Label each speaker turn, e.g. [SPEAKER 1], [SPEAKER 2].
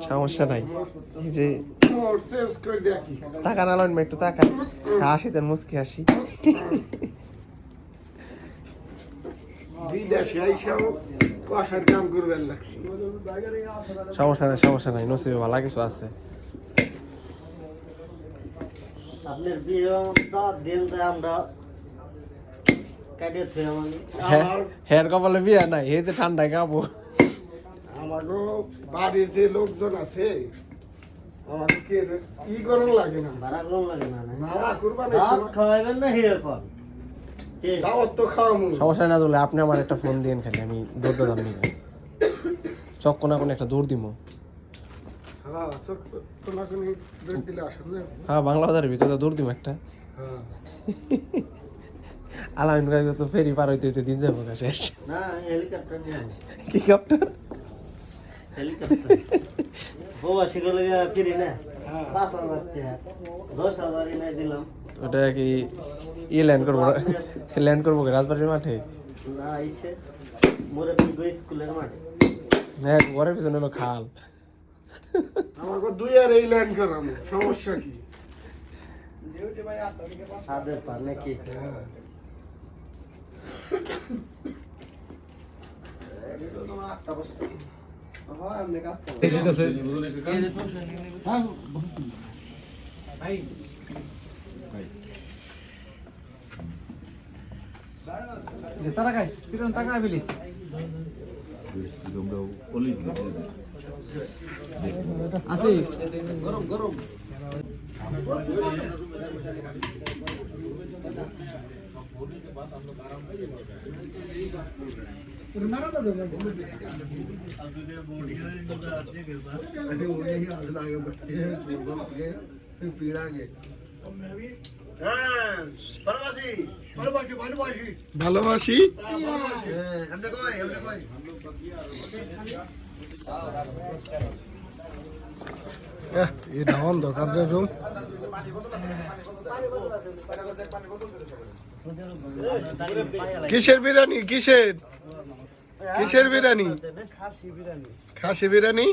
[SPEAKER 1] সমস্যা নাই এই যে টাকা নালেন একটু টাকা হাসি দেন মুস্কি হাসি সমস্যা নাই নসিবে ভালো কিছু আছে
[SPEAKER 2] আপনার বিয়ে দিন আমরা কাটিয়েছি
[SPEAKER 1] হের কপালে বিয়া নাই এই যে ঠান্ডায় কাঁপো
[SPEAKER 3] আমাকে বাড়ির যে লোকজন আছে আমাকে কি গরম লাগে না
[SPEAKER 2] ভাড়া গরম লাগে না
[SPEAKER 3] না কুরবানি
[SPEAKER 2] খাওয়াবেন না হিরে কর
[SPEAKER 3] দাওয়াত তো খাওয়ামু
[SPEAKER 1] সমস্যা না বলে আপনি আমার একটা ফোন দিন খালি আমি দৌড় দাম নিব চক্কো না কোনো একটা দৌড় দিব
[SPEAKER 3] হ্যাঁ চক কোনা কোনি দৌড় দিলে আসুন না
[SPEAKER 1] হ্যাঁ বাংলা বাজারের ভিতরে দৌড় দিব একটা
[SPEAKER 3] হ্যাঁ
[SPEAKER 1] আলামিন ভাই তো ফেরি পার হইতে হইতে দিন যাবো শেষ
[SPEAKER 2] না হেলিকপ্টার নিয়ে
[SPEAKER 1] কি কপ্টার
[SPEAKER 2] হেলিকপ্টার বাবা শিখলে ফিরি না 5,000 টাকা 10,000 এনে দিলাম
[SPEAKER 1] ওটা কি ল্যান্ড করবো রাজবাড়ির মাঠে
[SPEAKER 2] না এসে মোরাবি গো স্কুলের মাঠে
[SPEAKER 1] হ্যাঁ ঘরের পিছনে হলো খাল
[SPEAKER 3] আমাকে দুই আর এই লাইন করামু সমস্যা কি
[SPEAKER 2] সাদের পার নাকি গরম গরম
[SPEAKER 3] ভালোবাসি এটা অন্ধকার রুম কিসের বিরিয়ানি কিসের বিরিয়ানি খাসি বিরিয়ানি